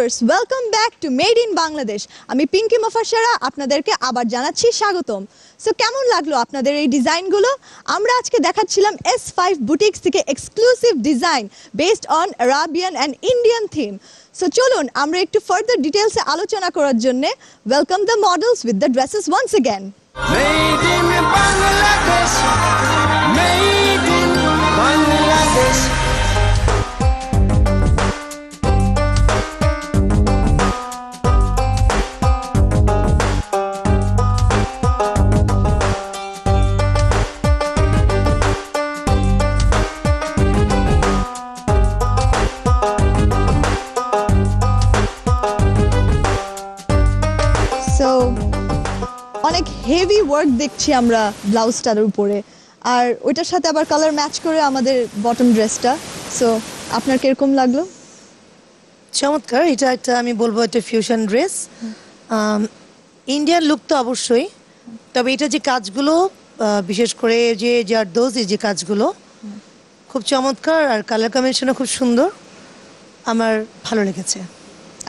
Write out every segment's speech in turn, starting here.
Viewers welcome back to made in Bangladesh. আমি পিঙ্কি মোফাশারা আপনাদেরকে আবার জানাচ্ছি স্বাগতম। সো কেমন লাগলো আপনাদের এই ডিজাইনগুলো? আমরা আজকে দেখাচ্ছিলাম S5 বুটিক্স থেকে exclusive design based on Arabian and Indian theme. So চলুন আমরা একটু ফার্দার ডিটেলসে আলোচনা করার জন্য welcome the models with the dresses once again. Made in Bangladesh, made in Bangladesh. So অনেক হেভি ওয়ার্ক দেখছি আমরা ব্লাউজটার উপরে, আর ওইটার সাথে আবার কালার ম্যাচ করে আমাদের বটম ড্রেসটা। সো আপনার কিরকম লাগলো? চমৎকার। এটা একটা আমি বলবো একটা ফিউশন ড্রেস। ইন্ডিয়ান লুক তো অবশ্যই, তবে এটা যে কাজগুলো বিশেষ করে যে জারদোজি যে কাজগুলো খুব চমৎকার, আর কালার কম্বিনেশনও খুব সুন্দর, আমার ভালো লেগেছে।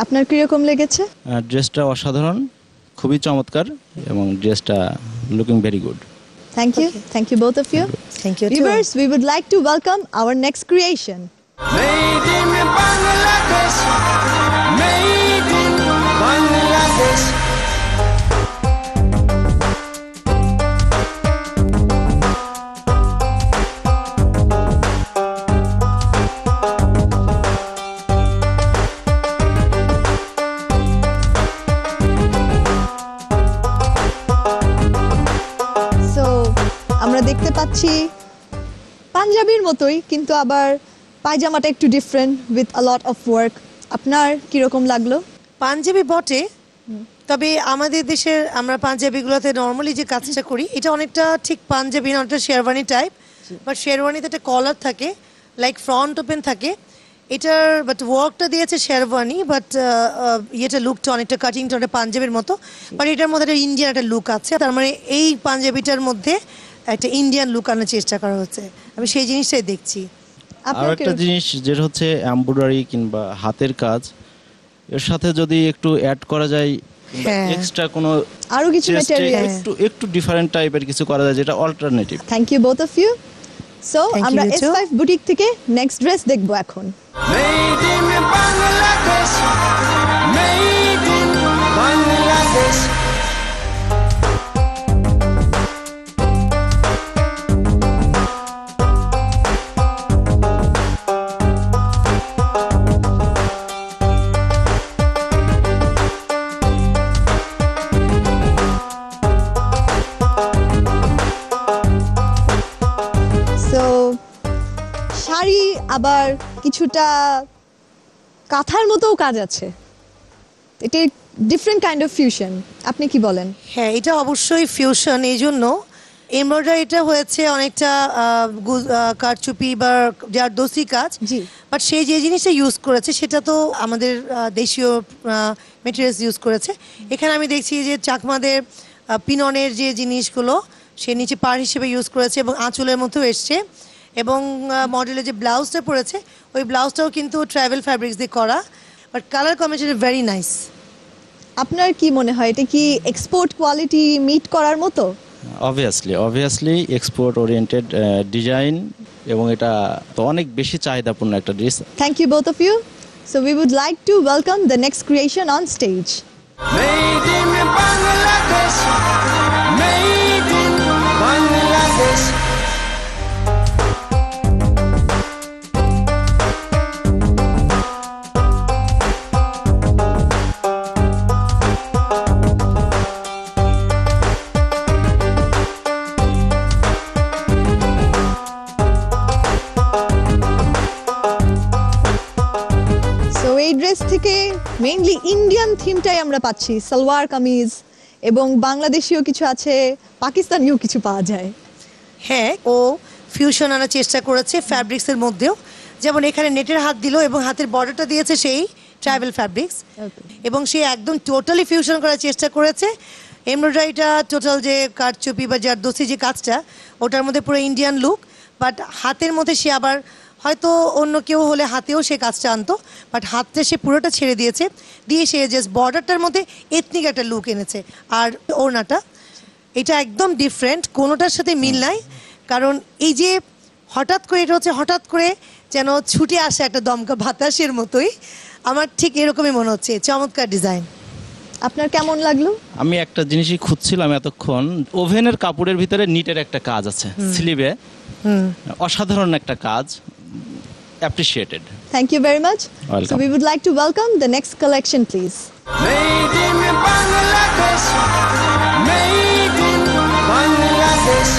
আপনার কিরকম লেগেছে? ড্রেসটা অসাধারণ, খুবই চমৎকার এবং ড্রেসটা looking very good. Thank you both of you. Thank you too. Viewers, we would like to welcome our next creation. Made in Bangladesh, made in Bangladesh. So আমরা দেখতে পাচ্ছি পাঞ্জাবির মতোই, কিন্তু আবার পায়জামাটা একটু different with a lot of work. আপনার কিরকম লাগলো? পাঞ্জাবি বটে, তবে আমাদের দেশের আমরা পাঞ্জাবিগুলোতে নর্মালি যে কাজটা করি এটা অনেকটা ঠিক পাঞ্জাবি না, অনেকটা শেরওয়ানি টাইপ। বাট শেরওয়ানিতে একটা কলার থাকে, লাইক ফ্রন্ট ওপেন থাকে। এটার বাট ওয়ার্কটা দিয়েছে শেরওয়ানি, বাট ইয়েটা লুকটা অনেকটা কাটিংটা অনেকটা পাঞ্জাবির মতো। বাট এটার মধ্যে একটা ইন্ডিয়ান একটা লুক আছে, তার মানে এই পাঞ্জাবিটার মধ্যে একটা ইন্ডিয়ান লুক আনার চেষ্টা করা হচ্ছে। আমি সেই জিনিসটাই দেখছি। আর আপনার একটা কিরকম? জিনিস যেটা হচ্ছে এমব্রয়ডারি কিংবা হাতের কাজ, এর সাথে যদি একটু অ্যাড করা যায়, হ্যাঁ। এক্সট্রা কোনো আরো কিছু chest এ ম্যাটেরিয়াল। একটু ডিফারেন্ট টাইপের কিছু করা যায়, যেটা alternative. Thank you both of you. So Thank আমরা you too. S5 বুটিক থেকে নেক্সট ড্রেস দেখবো এখন। Made in Bangladesh, made in Bangladesh. So sari আবার কিছুটা কাঁথার মতোও কাজ আছে, এটা ডিফারেন্ট কাইন্ড অফ ফিউশন। আপনি কি বলেন? হ্যাঁ, এটা অবশ্যই ফিউশন। এই জন্য এমব্রয়ডারিটা হয়েছে অনেকটা কারচুপি বা জারদোসি কাজ। জি। বাট সে যে জিনিসটা ইউজ করেছে সেটা তো আমাদের দেশীয় মেটেরিয়ালস ইউজ করেছে। এখানে আমি দেখছি যে চাকমাদের পিননের যে জিনিসগুলো সে নিচে পাড় হিসেবে ইউজ করেছে এবং আঁচলের মধ্যেও এসছে, এবং মডেলের যে ব্লাউজটা পরেছে ওই ব্লাউজটাও কিন্তু ট্রাভেল ফ্যাব্রিক্স দিয়ে করা। But colour combination very nice. আপনার কি মনে হয় এটা কি এক্সপোর্ট কোয়ালিটি মিট করার মতো? অবভিয়াসলি এক্সপোর্ট ওরিয়েন্টেড ডিজাইন, এবং এটা তো অনেক বেশি চাহিদাপূর্ণ একটা dress. Thank you both of you. So we would like to welcome the next creation on stage. Made in Bangladesh, made in Bangladesh. So এই dress থেকে মেইনলি ইন্ডিয়ান থিমটাই আমরা পাচ্ছি, সালোয়ার কামিজ, এবং বাংলাদেশীয় কিছু আছে, পাকিস্তানিও কিছু পাওয়া যায়। হ্যাঁ, ও ফিউশন আনার চেষ্টা করেছে ফ্যাব্রিক্সের মধ্যেও, যেমন এখানে নেটের হাত দিল এবং হাতের বর্ডারটা দিয়েছে সেই ট্রাইবাল ফ্যাব্রিক্স, এবং সে একদম টোটালি ফিউশন করার চেষ্টা করেছে। এমব্রয়ডারিটা টোটাল যে কারচুপি বা জারদোসি যে কাজটা ওটার মধ্যে পুরো ইন্ডিয়ান লুক, বাট হাতের মধ্যে সে আবার হয়তো অন্য কেউ হলে হাতেও সে কাজটা আনতো, বাট হাতটা সে পুরোটা ছেড়ে দিয়েছে, দিয়ে সে জাস্ট বর্ডারটার মধ্যে এথনিক একটা লুক এনেছে। আর ওড়নাটা এটা একদম ডিফারেন্ট, কোনোটার সাথে মিল নাই। কারণ এই যে হঠাৎ করে এটা হচ্ছে হঠাৎ করে যেন ছুটে আসে একটা দমকা বাতাসের মতোই, আমার ঠিক এরকমই মনে হচ্ছে। চমৎকার ডিজাইন। আপনার কেমন লাগলো? আমি একটা জিনিসই খুঁজছিলাম এতক্ষণ, ওভেনের কাপড়ের ভিতরে নিটের একটা কাজ আছে স্লিভে, অসাধারণ একটা কাজ, appreciated. Thank you very much. Welcome. So we would like to welcome the next collection, please. Made in Bangladesh, made in Bangladesh.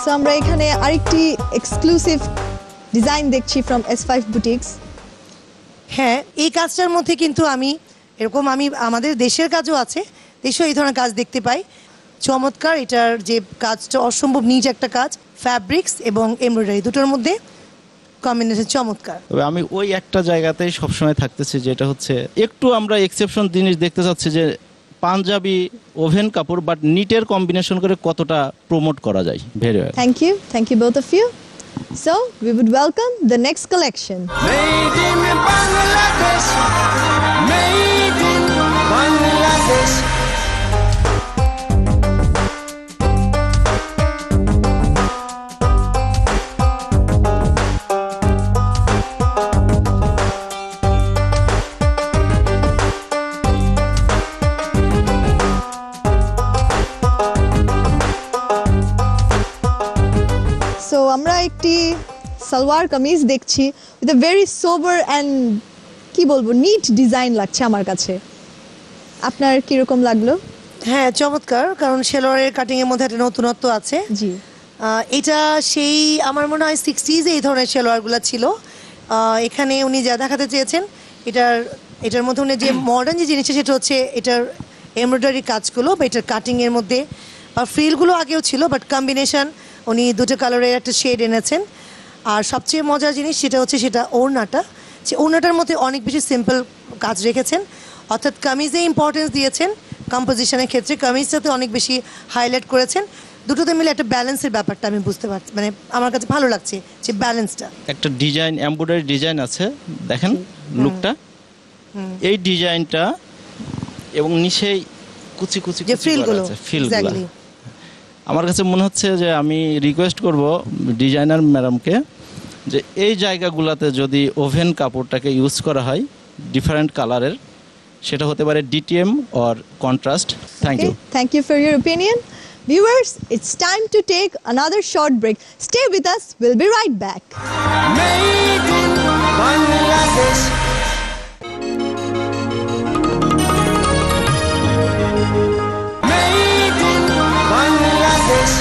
So আমরা এখানে আরেকটি এক্সক্লুসিভ ডিজাইন দেখছি from S5 Boutiques. হ্যাঁ, এই কাজটার মধ্যে কিন্তু আমি আমাদের দেশের কাজও আছে, দেশেও এই ধরনের কাজ দেখতে পাই। চমৎকার, এটার যে কাজটা অসম্ভব নিজ একটা কাজ, ফ্যাব্রিক্স এবং এমব্রয়ডারি দুটোর মধ্যে কম্বিনেশন চমৎকার। তবে আমি ওই একটা জায়গাতেই সবসময় থাকতেছি, যেটা হচ্ছে একটু আমরা এক্সেপশন জিনিস দেখতে চাচ্ছি, যে পাঞ্জাবি ওভেন কাপড় বাট নিটের কম্বিনেশন করে কতটা প্রমোট করা যায়। Very well. Thank you both of you. So we would welcome the next collection. Made in Bangladesh, made in Bangladesh. So আমরা একটি সালোয়ার কামিজ দেখছি with a very sober and কি বলবো নিট ডিজাইন লাগছে আমার কাছে। আপনার কিরকম লাগলো? হ্যাঁ, চমৎকার, কারণ সেলোয়ারের কাটিং এর মধ্যে একটা নতুনত্ব আছে। জি, এটা সেই আমার মনে হয় 60s এই ধরনের সেলোয়ারগুলো ছিল। এখানে উনি যা দেখাতে চেয়েছেন, এটার মধ্যে উনি যে মডার্ন যে জিনিসটা সেটা হচ্ছে এটার এমব্রয়ডারি কাজগুলো বা এটার কাটিং এর মধ্যে, বা ফ্রিলগুলো আগেও ছিল বাট কম্বিনেশন উনি দুটো কালারের একটা শেড এনেছেন। আর সবচেয়ে মজার জিনিস সেটা ওড়নাটা, যে ওড়নাটার মধ্যে অনেক বেশি সিম্পল কাজ রেখেছেন, অর্থাৎ কামিজে ইম্পর্টেন্স দিয়েছেন কম্পোজিশনের ক্ষেত্রে, কামিজটাতে অনেক বেশি হাইলাইট করেছেন। দুটোতে মিলে একটা ব্যালেন্সের ব্যাপারটা আমি বুঝতে পারছি, মানে আমার কাছে ভালো লাগছে যে ব্যালেন্সটা। একটা ডিজাইন, এমব্রয়ডারি ডিজাইন আছে, দেখেন লুকটা, এই ডিজাইনটা এবং নিচেই কুচি কুচি যে ফ্রিলগুলো, ফিলগুলো এক্স্যাক্টলি। আমার কাছে মনে হচ্ছে যে আমি রিকোয়েস্ট করব ডিজাইনার ম্যাডামকে, যে এই জায়গাগুলোতে যদি ওভেন কাপড়টাকে ইউজ করা হয় ডিফারেন্ট কালারের, সেটা হতে পারে DTM or contrast. Thank you. Thank you for your opinion. Viewers, it's time to take another short break. Stay with us, we'll be right back. Made in Bangladesh. Made in Bangladesh.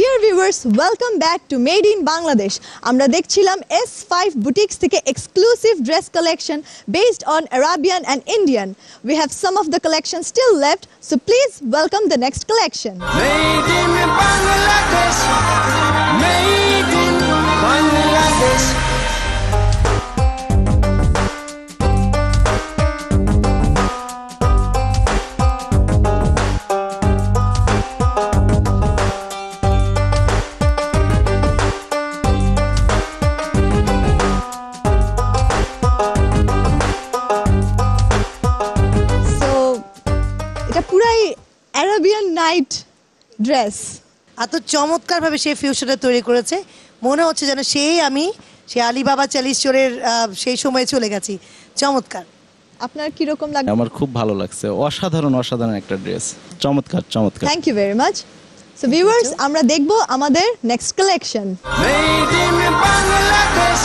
Dear viewers, welcome back to Made in Bangladesh. আমরা দেখছিলাম S5 Boutiques থেকে exclusive dress collection based on Arabian and Indian. We have some of the collection still left, so please welcome the next collection. Made in Bangladesh. Made in Bangladesh. So এটা পুরাই Arabian night dress. এত চমৎকারভাবে সে ফিউশনটা তৈরি করেছে, মনে হচ্ছে যেন সে Alibaba চালিশচরের সেই সময়ে চলে গেছি। চমৎকার। আপনার কি রকম লাগলো? আমার খুব ভালো লাগছে, অসাধারণ একটা ড্রেস, চমৎকার। Thank you very much. So viewers, আমরা দেখব আমাদের next collection. Made in Bangladesh.